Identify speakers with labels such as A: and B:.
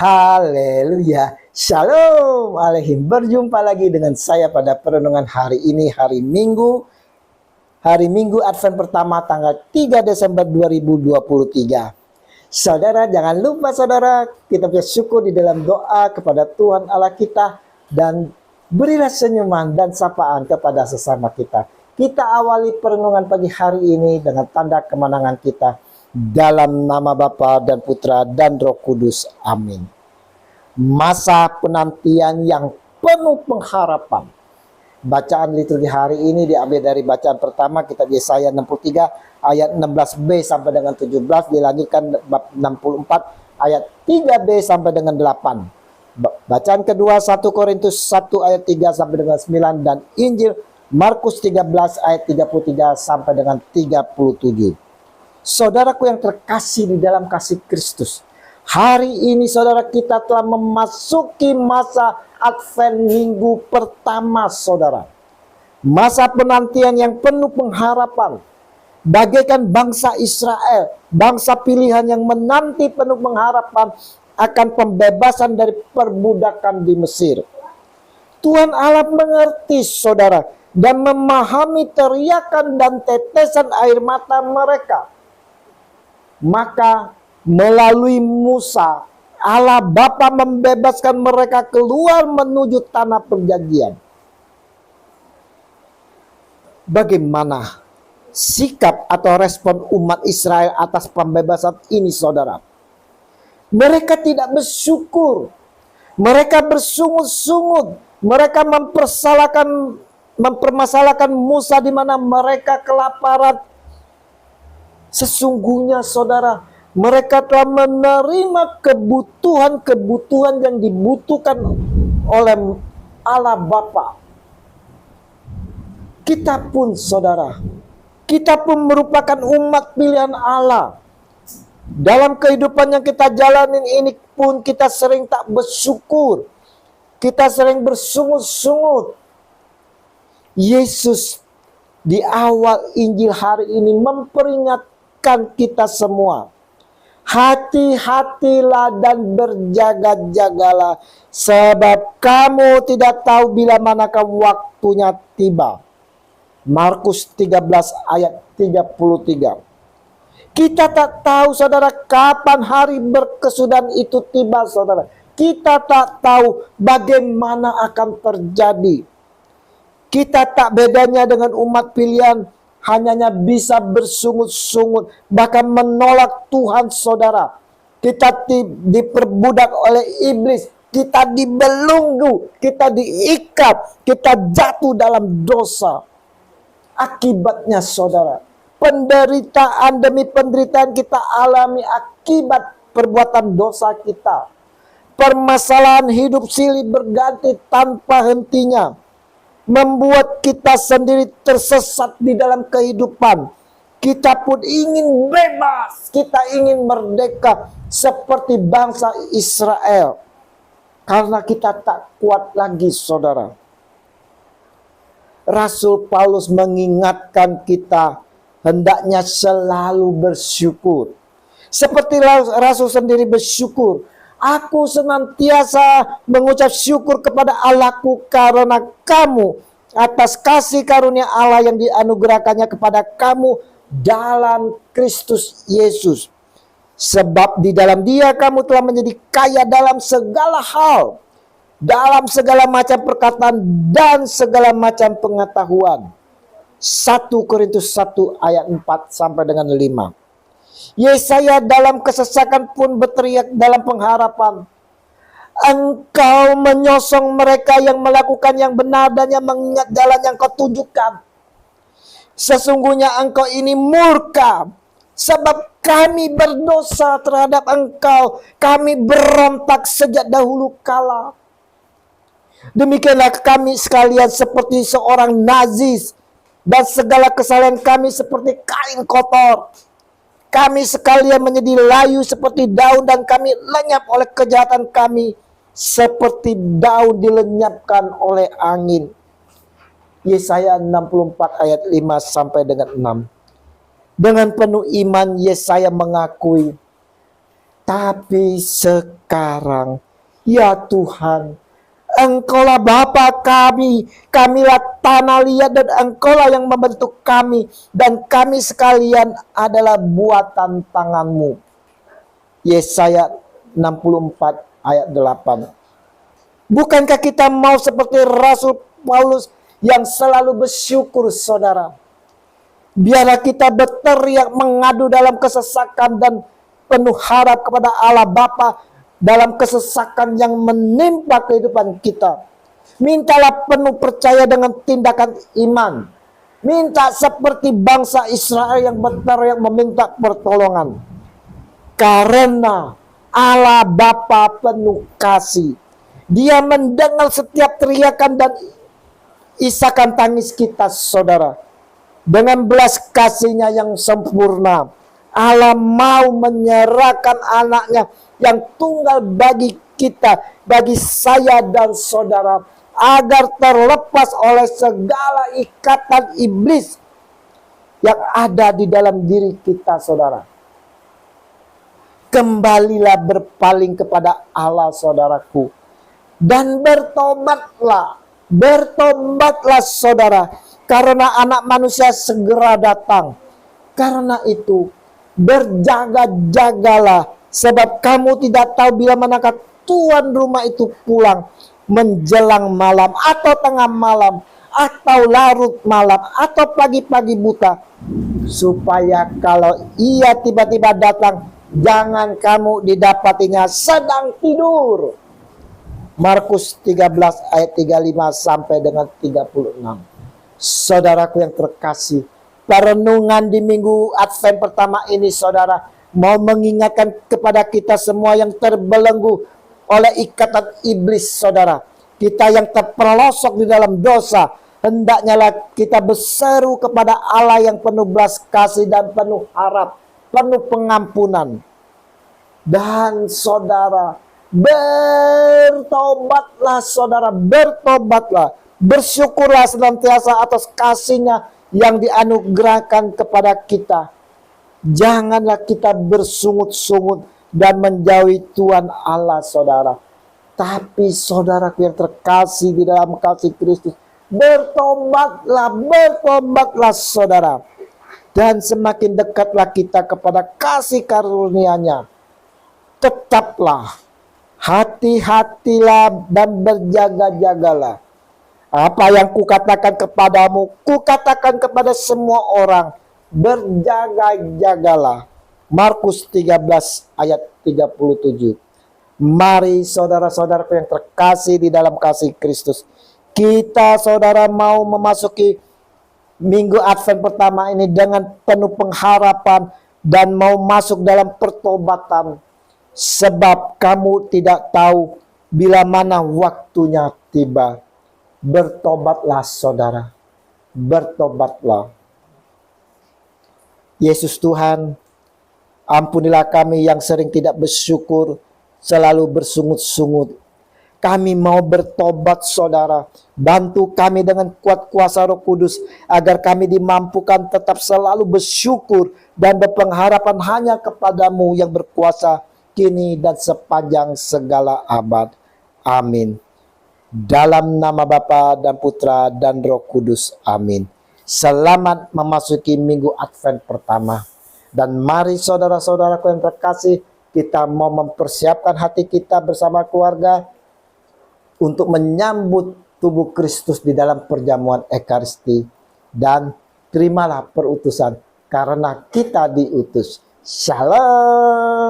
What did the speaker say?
A: Haleluya. Shalom Aleihim. Berjumpa lagi dengan saya pada perenungan hari ini, hari Minggu Advent pertama tanggal 3 Desember 2023. Saudara, jangan lupa saudara, kita bersyukur di dalam doa kepada Tuhan Allah kita, dan berilah senyuman dan sapaan kepada sesama kita. Kita awali perenungan pagi hari ini dengan tanda kemenangan kita. Dalam nama Bapa dan Putra dan Roh Kudus. Amin. Masa penantian yang penuh pengharapan. Bacaan liturgi hari ini diambil dari bacaan pertama kitab Yesaya 63 ayat 16b sampai dengan 17, dilanjutkan bab 64 ayat 3b sampai dengan 8. Bacaan kedua 1 Korintus 1 ayat 3 sampai dengan 9, dan Injil Markus 13 ayat 33 sampai dengan 37. Saudaraku yang terkasih di dalam kasih Kristus, hari ini saudara, kita telah memasuki masa Advent minggu pertama saudara. Masa penantian yang penuh pengharapan. Bagaikan bangsa Israel, bangsa pilihan yang menanti penuh pengharapan akan pembebasan dari perbudakan di Mesir. Tuhan Allah mengerti saudara dan memahami teriakan dan tetesan air mata mereka. Maka melalui Musa, Allah Bapa membebaskan mereka keluar menuju tanah perjanjian. Bagaimana sikap atau respon umat Israel atas pembebasan ini saudara? Mereka tidak bersyukur. Mereka bersungut-sungut. Mereka mempermasalahkan Musa di mana mereka kelaparan. Sesungguhnya saudara, mereka telah menerima kebutuhan-kebutuhan yang dibutuhkan oleh Allah Bapa. Kita pun saudara, kita pun merupakan umat pilihan Allah. Dalam kehidupan yang kita jalanin ini pun kita sering tak bersyukur. Kita sering bersungut-sungut. Yesus di awal Injil hari ini memperingatkan kita semua. Hati-hatilah dan berjaga-jagalah, sebab kamu tidak tahu bila manakah waktunya tiba. Markus 13 ayat 33. Kita tak tahu saudara kapan hari berkesudahan itu tiba saudara. Kita tak tahu bagaimana akan terjadi. Kita tak bedanya dengan umat pilihan, hanya bisa bersungut-sungut, bahkan menolak Tuhan saudara. Kita diperbudak oleh iblis, kita dibelenggu, kita diikat, kita jatuh dalam dosa. Akibatnya saudara, penderitaan demi penderitaan kita alami akibat perbuatan dosa kita. Permasalahan hidup silih berganti tanpa hentinya, membuat kita sendiri tersesat di dalam kehidupan. Kita pun ingin bebas, kita ingin merdeka seperti bangsa Israel, karena kita tak kuat lagi saudara. Rasul Paulus mengingatkan kita hendaknya selalu bersyukur. Seperti Rasul sendiri bersyukur. Aku senantiasa mengucap syukur kepada Allahku karena kamu, atas kasih karunia Allah yang dianugerahkannya kepada kamu dalam Kristus Yesus. Sebab di dalam Dia kamu telah menjadi kaya dalam segala hal, dalam segala macam perkataan dan segala macam pengetahuan. 1 Korintus 1 ayat 4 sampai dengan 5. Yesaya dalam kesesakan pun berteriak dalam pengharapan. Engkau menyosong mereka yang melakukan yang benar dan yang mengingat jalan yang kau tunjukkan. Sesungguhnya engkau ini murka, sebab kami berdosa terhadap engkau. Kami berontak sejak dahulu kala. Demikianlah kami sekalian seperti seorang najis, dan segala kesalahan kami seperti kain kotor. Kami sekalian menjadi layu seperti daun, dan kami lenyap oleh kejahatan kami seperti daun dilenyapkan oleh angin. Yesaya 64 ayat 5 sampai dengan 6. Dengan penuh iman Yesaya mengakui Tapi sekarang, ya Tuhan, Engkaulah Bapa kami, kamilah tanah liat dan Engkaulah yang membentuk kami, dan kami sekalian adalah buatan tangan-Mu. Yesaya 64 ayat 8. Bukankah kita mau seperti Rasul Paulus yang selalu bersyukur, saudara? Biarlah kita berteriak mengadu dalam kesesakan dan penuh harap kepada Allah Bapa dalam kesesakan yang menimpa kehidupan kita. Mintalah penuh percaya dengan tindakan iman. Minta seperti bangsa Israel yang berteriak meminta pertolongan. Karena Allah Bapa penuh kasih. Dia mendengar setiap teriakan dan isakan tangis kita, saudara. Dengan belas kasih-Nya yang sempurna, Allah mau menyerahkan anaknya yang tunggal bagi kita, bagi saya dan saudara, agar terlepas oleh segala ikatan iblis yang ada di dalam diri kita, saudara. Kembalilah berpaling kepada Allah, saudaraku, dan bertobatlah. Bertobatlah, saudara, karena anak manusia segera datang. Karena itu, berjaga-jagalah, sebab kamu tidak tahu bila manakah tuan rumah itu pulang, menjelang malam atau tengah malam atau larut malam atau pagi-pagi buta, supaya kalau ia tiba-tiba datang, jangan kamu didapatinya sedang tidur. Markus 13 ayat 35 sampai dengan 36. Saudaraku yang terkasih, perenungan di minggu Advent pertama ini, saudara, mau mengingatkan kepada kita semua yang terbelenggu oleh ikatan iblis, saudara. Kita yang terperosok di dalam dosa, hendaknya kita berseru kepada Allah yang penuh belas kasih dan penuh harap, penuh pengampunan. Dan saudara, bertobatlah, saudara, bertobatlah. Bersyukurlah senantiasa atas kasih-Nya yang dianugerahkan kepada kita. Janganlah kita bersungut-sungut dan menjauhi Tuhan Allah, saudara. Tapi saudaraku yang terkasih di dalam kasih Kristus, bertobatlah, bertobatlah, saudara. Dan semakin dekatlah kita kepada kasih karunia-Nya. Tetaplah, hati-hatilah dan berjaga-jagalah. Apa yang kukatakan kepadamu, kukatakan kepada semua orang, berjaga-jagalah. Markus 13 ayat 37. Mari saudara-saudaraku yang terkasih di dalam kasih Kristus, kita, saudara, mau memasuki minggu Advent pertama ini dengan penuh pengharapan dan mau masuk dalam pertobatan. Sebab kamu tidak tahu bila mana waktunya tiba. Bertobatlah, saudara. Bertobatlah. Yesus Tuhan, ampunilah kami yang sering tidak bersyukur, selalu bersungut-sungut. Kami mau bertobat, saudara. Bantu kami dengan kuat kuasa Roh Kudus, agar kami dimampukan tetap selalu bersyukur dan berpengharapan hanya kepadamu yang berkuasa kini dan sepanjang segala abad. Amin. Dalam nama Bapa dan Putra dan Roh Kudus. Amin. Selamat memasuki minggu Advent pertama. Dan mari saudara-saudaraku yang terkasih, kita mau mempersiapkan hati kita bersama keluarga untuk menyambut tubuh Kristus di dalam perjamuan Ekaristi. Dan terimalah perutusan karena kita diutus. Shalom.